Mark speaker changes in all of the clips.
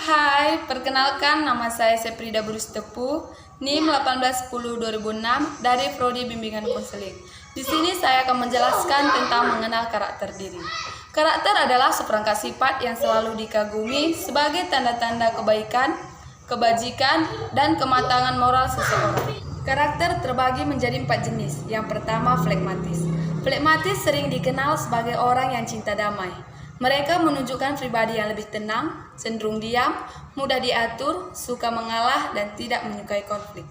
Speaker 1: Hai, perkenalkan nama saya Seprida Burustepu, NIM 1810-2006 dari Prodi Bimbingan Konseling. Di sini saya akan menjelaskan tentang mengenal karakter diri. Karakter adalah seperangkat sifat yang selalu dikagumi sebagai tanda-tanda kebaikan, kebajikan, dan kematangan moral seseorang. Karakter terbagi menjadi 4 jenis. Yang pertama, flegmatis. Flegmatis sering dikenal sebagai orang yang cinta damai. Mereka menunjukkan pribadi yang lebih tenang, cenderung diam, mudah diatur, suka mengalah, dan tidak menyukai konflik.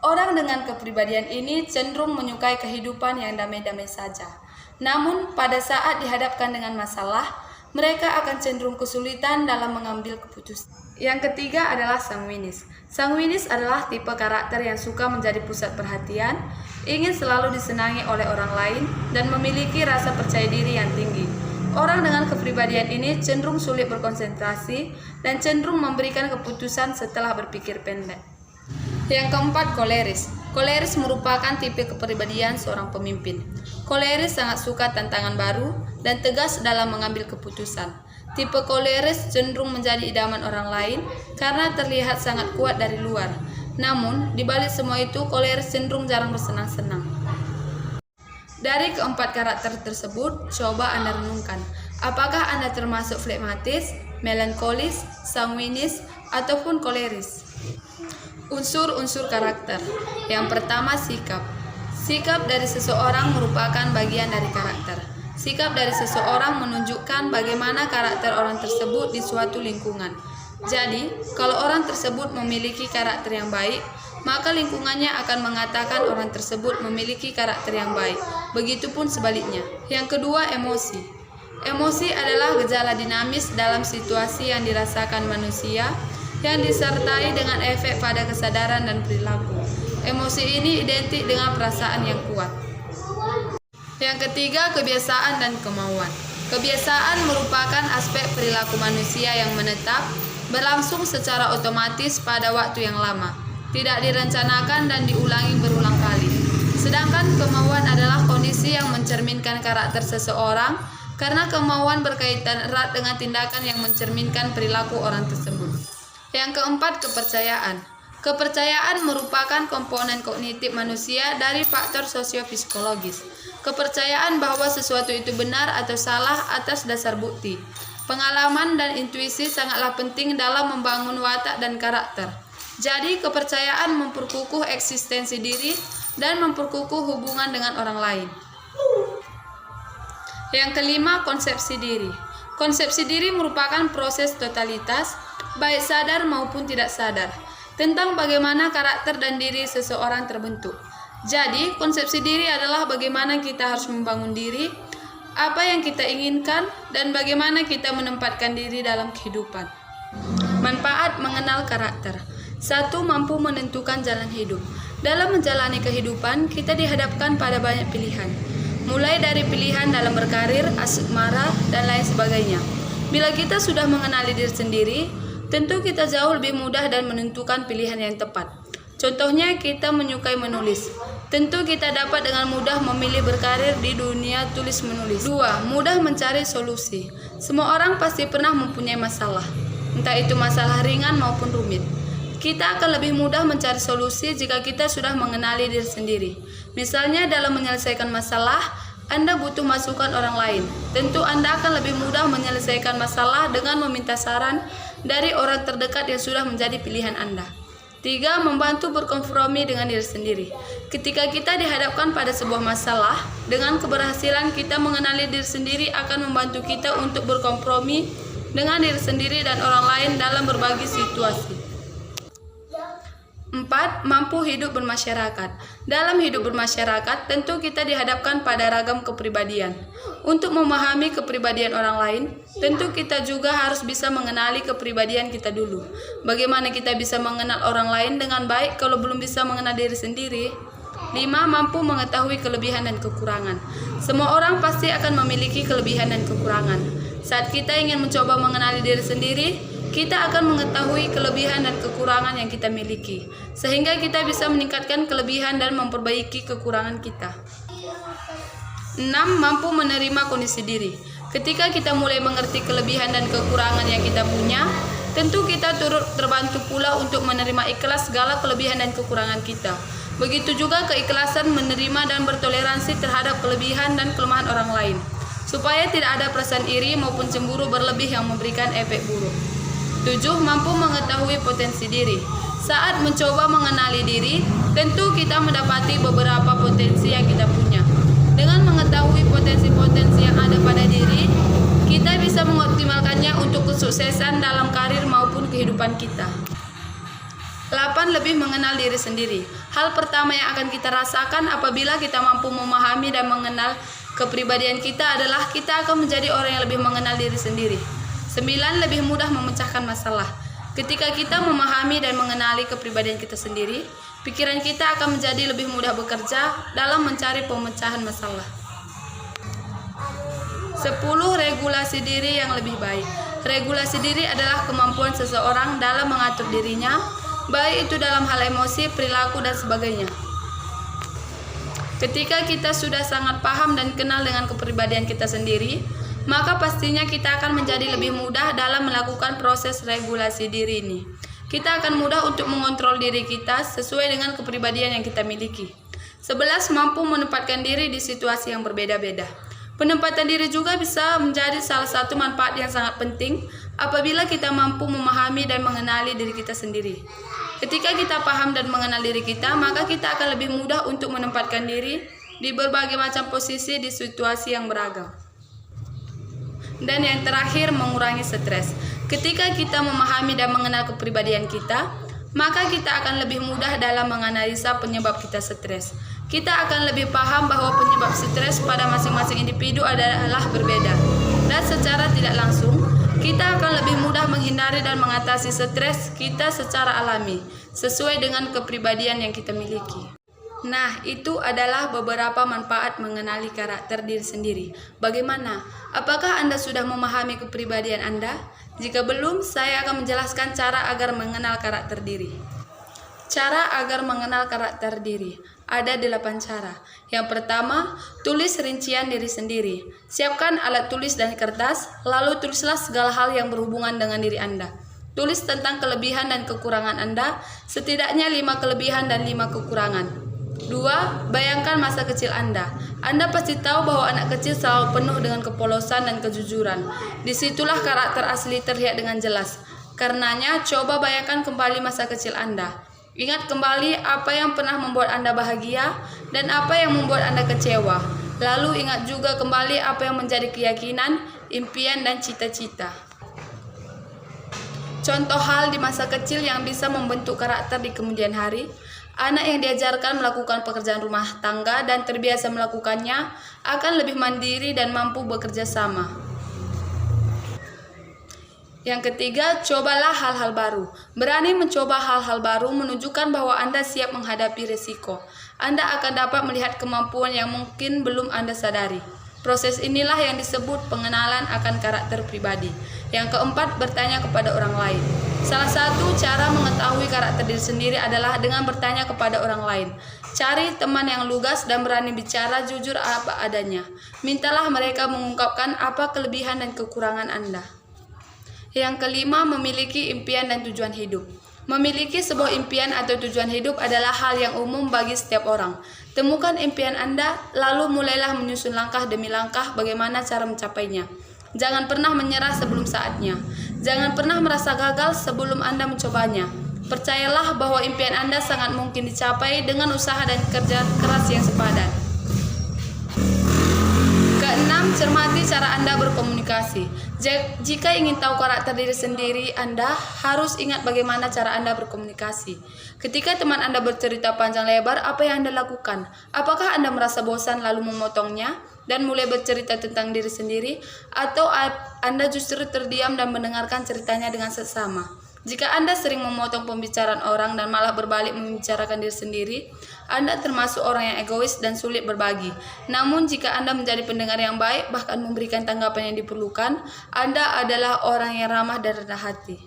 Speaker 1: Orang dengan kepribadian ini cenderung menyukai kehidupan yang damai-damai saja. Namun, pada saat dihadapkan dengan masalah, mereka akan cenderung kesulitan dalam mengambil keputusan. Yang ketiga adalah sanguinis. Sanguinis adalah tipe karakter yang suka menjadi pusat perhatian, ingin selalu disenangi oleh orang lain, dan memiliki rasa percaya diri yang tinggi. Orang dengan kepribadian ini cenderung sulit berkonsentrasi dan cenderung memberikan keputusan setelah berpikir pendek. Yang keempat, koleris. Koleris merupakan tipe kepribadian seorang pemimpin. Koleris sangat suka tantangan baru dan tegas dalam mengambil keputusan. Tipe koleris cenderung menjadi idaman orang lain karena terlihat sangat kuat dari luar. Namun, di balik semua itu, koleris cenderung jarang bersenang-senang. Dari keempat karakter tersebut, coba Anda renungkan, apakah Anda termasuk flegmatis, melankolis, sanguinis, ataupun koleris? Unsur-unsur karakter. Yang pertama, sikap. Sikap dari seseorang merupakan bagian dari karakter. Sikap dari seseorang menunjukkan bagaimana karakter orang tersebut di suatu lingkungan. Jadi, kalau orang tersebut memiliki karakter yang baik, maka lingkungannya akan mengatakan orang tersebut memiliki karakter yang baik. Begitupun sebaliknya. Yang kedua, emosi. Emosi adalah gejala dinamis dalam situasi yang dirasakan manusia yang disertai dengan efek pada kesadaran dan perilaku. Emosi ini identik dengan perasaan yang kuat. Yang ketiga, kebiasaan dan kemauan. Kebiasaan merupakan aspek perilaku manusia yang menetap, berlangsung secara otomatis pada waktu yang lama, tidak direncanakan dan diulangi berulang kali. Sedangkan kemauan adalah kondisi yang mencerminkan karakter seseorang karena kemauan berkaitan erat dengan tindakan yang mencerminkan perilaku orang tersebut. Yang keempat, kepercayaan. Kepercayaan merupakan komponen kognitif manusia dari faktor sosiopsikologis. Kepercayaan bahwa sesuatu itu benar atau salah atas dasar bukti. Pengalaman dan intuisi sangatlah penting dalam membangun watak dan karakter. Jadi, kepercayaan memperkukuh eksistensi diri dan memperkukuh hubungan dengan orang lain. Yang kelima, konsepsi diri. Konsepsi diri merupakan proses totalitas, baik sadar maupun tidak sadar, tentang bagaimana karakter dan diri seseorang terbentuk. Jadi, konsepsi diri adalah bagaimana kita harus membangun diri, apa yang kita inginkan, dan bagaimana kita menempatkan diri dalam kehidupan. Manfaat mengenal karakter. 1. Mampu menentukan jalan hidup. Dalam menjalani kehidupan, kita dihadapkan pada banyak pilihan. Mulai dari pilihan dalam berkarir, asmara, dan lain sebagainya. Bila kita sudah mengenali diri sendiri, tentu kita jauh lebih mudah dan menentukan pilihan yang tepat. Contohnya, kita menyukai menulis. Tentu kita dapat dengan mudah memilih berkarir di dunia tulis-menulis. 2. Mudah mencari solusi. Semua orang pasti pernah mempunyai masalah, entah itu masalah ringan maupun rumit. Kita akan lebih mudah mencari solusi jika kita sudah mengenali diri sendiri. Misalnya dalam menyelesaikan masalah, Anda butuh masukan orang lain. Tentu Anda akan lebih mudah menyelesaikan masalah dengan meminta saran dari orang terdekat yang sudah menjadi pilihan Anda. 3. Membantu berkompromi dengan diri sendiri. Ketika kita dihadapkan pada sebuah masalah, dengan keberhasilan kita mengenali diri sendiri akan membantu kita untuk berkompromi dengan diri sendiri dan orang lain dalam berbagai situasi. 4. Mampu hidup bermasyarakat. Dalam hidup bermasyarakat, tentu kita dihadapkan pada ragam kepribadian. Untuk memahami kepribadian orang lain, tentu kita juga harus bisa mengenali kepribadian kita dulu. Bagaimana kita bisa mengenal orang lain dengan baik kalau belum bisa mengenal diri sendiri? 5. Mampu mengetahui kelebihan dan kekurangan. Semua orang pasti akan memiliki kelebihan dan kekurangan. Saat kita ingin mencoba mengenali diri sendiri, kita akan mengetahui kelebihan dan kekurangan yang kita miliki, sehingga kita bisa meningkatkan kelebihan dan memperbaiki kekurangan kita. 6. Mampu menerima kondisi diri. Ketika kita mulai mengerti kelebihan dan kekurangan yang kita punya, Tentu kita turut terbantu pula untuk menerima ikhlas segala kelebihan dan kekurangan kita. Begitu juga keikhlasan menerima dan bertoleransi terhadap kelebihan dan kelemahan orang lain, supaya tidak ada perasaan iri maupun cemburu berlebih yang memberikan efek buruk. 7. Mampu mengetahui potensi diri. Saat mencoba mengenali diri, tentu kita mendapati beberapa potensi yang kita punya. Dengan mengetahui potensi-potensi yang ada pada diri, kita bisa mengoptimalkannya untuk kesuksesan dalam karir maupun kehidupan kita. 8. Lebih mengenal diri sendiri. Hal pertama yang akan kita rasakan apabila kita mampu memahami dan mengenal kepribadian kita adalah kita akan menjadi orang yang lebih mengenal diri sendiri. 9. Lebih mudah memecahkan masalah. Ketika kita memahami dan mengenali kepribadian kita sendiri, pikiran kita akan menjadi lebih mudah bekerja dalam mencari pemecahan masalah. 10. Regulasi diri yang lebih baik. Regulasi diri adalah kemampuan seseorang dalam mengatur dirinya, baik itu dalam hal emosi, perilaku, dan sebagainya. Ketika kita sudah sangat paham dan kenal dengan kepribadian kita sendiri, maka pastinya kita akan menjadi lebih mudah dalam melakukan proses regulasi diri ini. Kita akan mudah untuk mengontrol diri kita sesuai dengan kepribadian yang kita miliki. 11. Mampu menempatkan diri di situasi yang berbeda-beda. Penempatan diri juga bisa menjadi salah satu manfaat yang sangat penting apabila kita mampu memahami dan mengenali diri kita sendiri. Ketika kita paham dan mengenal diri kita, maka kita akan lebih mudah untuk menempatkan diri di berbagai macam posisi di situasi yang beragam. Dan yang terakhir, mengurangi stres. Ketika kita memahami dan mengenal kepribadian kita, maka kita akan lebih mudah dalam menganalisa penyebab kita stres. Kita akan lebih paham bahwa penyebab stres pada masing-masing individu adalah berbeda. Dan secara tidak langsung, kita akan lebih mudah menghindari dan mengatasi stres kita secara alami, sesuai dengan kepribadian yang kita miliki. Nah, itu adalah beberapa manfaat mengenali karakter diri sendiri. Bagaimana? Apakah Anda sudah memahami kepribadian Anda? Jika belum, saya akan menjelaskan cara agar mengenal karakter diri. Cara agar mengenal karakter diri. Ada 8 cara. Yang pertama, tulis rincian diri sendiri. Siapkan alat tulis dan kertas, lalu tulislah segala hal yang berhubungan dengan diri Anda. Tulis tentang kelebihan dan kekurangan Anda, setidaknya 5 kelebihan dan 5 kekurangan. 2. Bayangkan masa kecil Anda. Anda pasti tahu bahwa anak kecil selalu penuh dengan kepolosan dan kejujuran. Disitulah karakter asli terlihat dengan jelas. Karenanya, coba bayangkan kembali masa kecil Anda. Ingat kembali apa yang pernah membuat Anda bahagia dan apa yang membuat Anda kecewa. Lalu ingat juga kembali apa yang menjadi keyakinan, impian, dan cita-cita. Contoh hal di masa kecil yang bisa membentuk karakter di kemudian hari. Anak yang diajarkan melakukan pekerjaan rumah tangga dan terbiasa melakukannya akan lebih mandiri dan mampu bekerja sama. Yang ketiga, cobalah hal-hal baru. Berani mencoba hal-hal baru menunjukkan bahwa Anda siap menghadapi risiko. Anda akan dapat melihat kemampuan yang mungkin belum Anda sadari. Proses inilah yang disebut pengenalan akan karakter pribadi. Yang keempat, bertanya kepada orang lain. Salah satu cara mengetahui karakter diri sendiri adalah dengan bertanya kepada orang lain. Cari teman yang lugas dan berani bicara jujur apa adanya. Mintalah mereka mengungkapkan apa kelebihan dan kekurangan Anda. Yang kelima, memiliki impian dan tujuan hidup. Memiliki sebuah impian atau tujuan hidup adalah hal yang umum bagi setiap orang. Temukan impian Anda, lalu mulailah menyusun langkah demi langkah bagaimana cara mencapainya. Jangan pernah menyerah sebelum saatnya. Jangan pernah merasa gagal sebelum Anda mencobanya. Percayalah bahwa impian Anda sangat mungkin dicapai dengan usaha dan kerja keras yang sepadan. Keenam, cermati cara Anda berkomunikasi. Jika ingin tahu karakter diri sendiri Anda, harus ingat bagaimana cara Anda berkomunikasi. Ketika teman Anda bercerita panjang lebar, apa yang Anda lakukan? Apakah Anda merasa bosan lalu memotongnya dan mulai bercerita tentang diri sendiri? Atau Anda justru terdiam dan mendengarkan ceritanya dengan seksama? Jika Anda sering memotong pembicaraan orang dan malah berbalik membicarakan diri sendiri, Anda termasuk orang yang egois dan sulit berbagi. Namun jika Anda menjadi pendengar yang baik, bahkan memberikan tanggapan yang diperlukan, Anda adalah orang yang ramah dan rendah hati.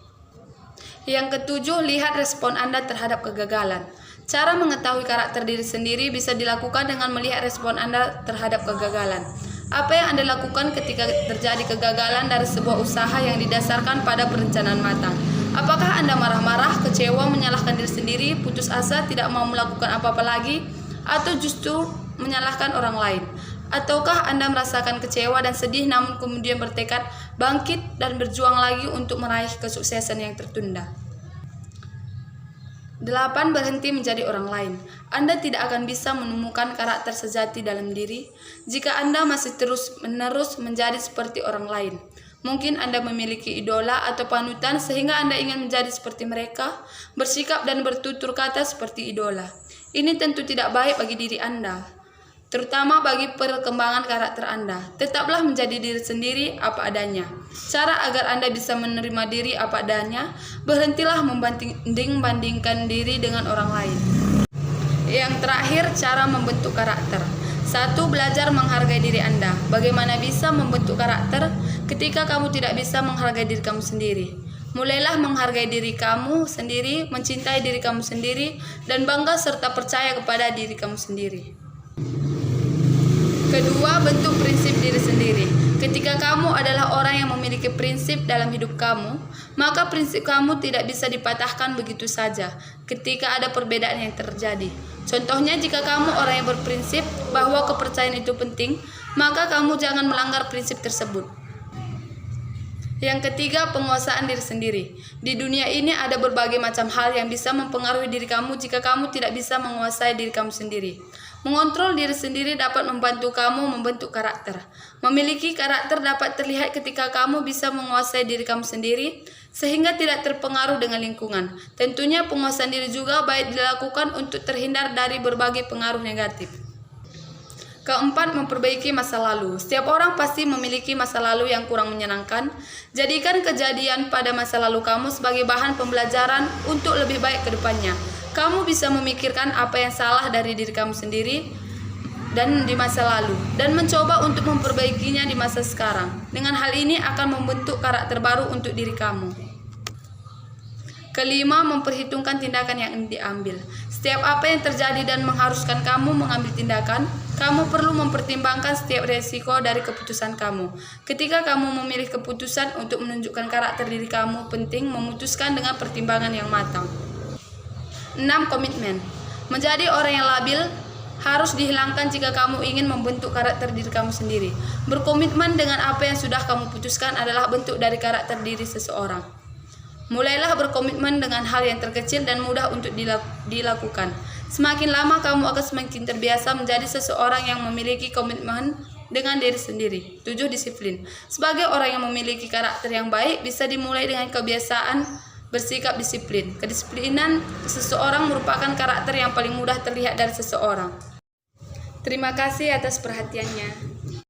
Speaker 1: Yang ketujuh, lihat respon Anda terhadap kegagalan. Cara mengetahui karakter diri sendiri bisa dilakukan dengan melihat respon Anda terhadap kegagalan. Apa yang Anda lakukan ketika terjadi kegagalan dari sebuah usaha yang didasarkan pada perencanaan matang? Apakah Anda marah-marah, kecewa, menyalahkan diri sendiri, putus asa, tidak mau melakukan apa-apa lagi, atau justru menyalahkan orang lain? Ataukah Anda merasakan kecewa dan sedih namun kemudian bertekad bangkit dan berjuang lagi untuk meraih kesuksesan yang tertunda? 8. Berhenti menjadi orang lain. Anda tidak akan bisa menemukan karakter sejati dalam diri jika Anda masih terus-menerus menjadi seperti orang lain. Mungkin Anda memiliki idola atau panutan sehingga Anda ingin menjadi seperti mereka, bersikap dan bertutur kata seperti idola. Ini tentu tidak baik bagi diri Anda, terutama bagi perkembangan karakter Anda. Tetaplah menjadi diri sendiri apa adanya. Cara agar Anda bisa menerima diri apa adanya, berhentilah membanding-bandingkan diri dengan orang lain. Yang terakhir, cara membentuk karakter. 1. Belajar menghargai diri Anda. Bagaimana bisa membentuk karakter ketika kamu tidak bisa menghargai diri kamu sendiri? Mulailah menghargai diri kamu sendiri, mencintai diri kamu sendiri, dan bangga serta percaya kepada diri kamu sendiri. Kedua, bentuk prinsip diri sendiri. Ketika kamu adalah orang yang memiliki prinsip dalam hidup kamu, maka prinsip kamu tidak bisa dipatahkan begitu saja ketika ada perbedaan yang terjadi. Contohnya, jika kamu orang yang berprinsip bahwa kepercayaan itu penting, maka kamu jangan melanggar prinsip tersebut. Yang ketiga, penguasaan diri sendiri. Di dunia ini ada berbagai macam hal yang bisa mempengaruhi diri kamu jika kamu tidak bisa menguasai diri kamu sendiri. Mengontrol diri sendiri dapat membantu kamu membentuk karakter. Memiliki karakter dapat terlihat ketika kamu bisa menguasai diri kamu sendiri, sehingga tidak terpengaruh dengan lingkungan. Tentunya penguasaan diri juga baik dilakukan untuk terhindar dari berbagai pengaruh negatif. Keempat, memperbaiki masa lalu. Setiap orang pasti memiliki masa lalu yang kurang menyenangkan. Jadikan kejadian pada masa lalu kamu sebagai bahan pembelajaran untuk lebih baik ke depannya. Kamu bisa memikirkan apa yang salah dari diri kamu sendiri dan di masa lalu, dan mencoba untuk memperbaikinya di masa sekarang. Dengan hal ini akan membentuk karakter baru untuk diri kamu. Kelima, memperhitungkan tindakan yang diambil. Setiap apa yang terjadi dan mengharuskan kamu mengambil tindakan, kamu perlu mempertimbangkan setiap resiko dari keputusan kamu. Ketika kamu memilih keputusan untuk menunjukkan karakter diri kamu, penting memutuskan dengan pertimbangan yang matang. 6. Komitmen. Menjadi orang yang labil harus dihilangkan jika kamu ingin membentuk karakter diri kamu sendiri. Berkomitmen dengan apa yang sudah kamu putuskan adalah bentuk dari karakter diri seseorang. Mulailah berkomitmen dengan hal yang terkecil dan mudah untuk dilakukan. Semakin lama kamu akan semakin terbiasa menjadi seseorang yang memiliki komitmen dengan diri sendiri. 7. Disiplin. Sebagai orang yang memiliki karakter yang baik bisa dimulai dengan kebiasaan bersikap disiplin. Kedisiplinan seseorang merupakan karakter yang paling mudah terlihat dari seseorang. Terima kasih atas perhatiannya.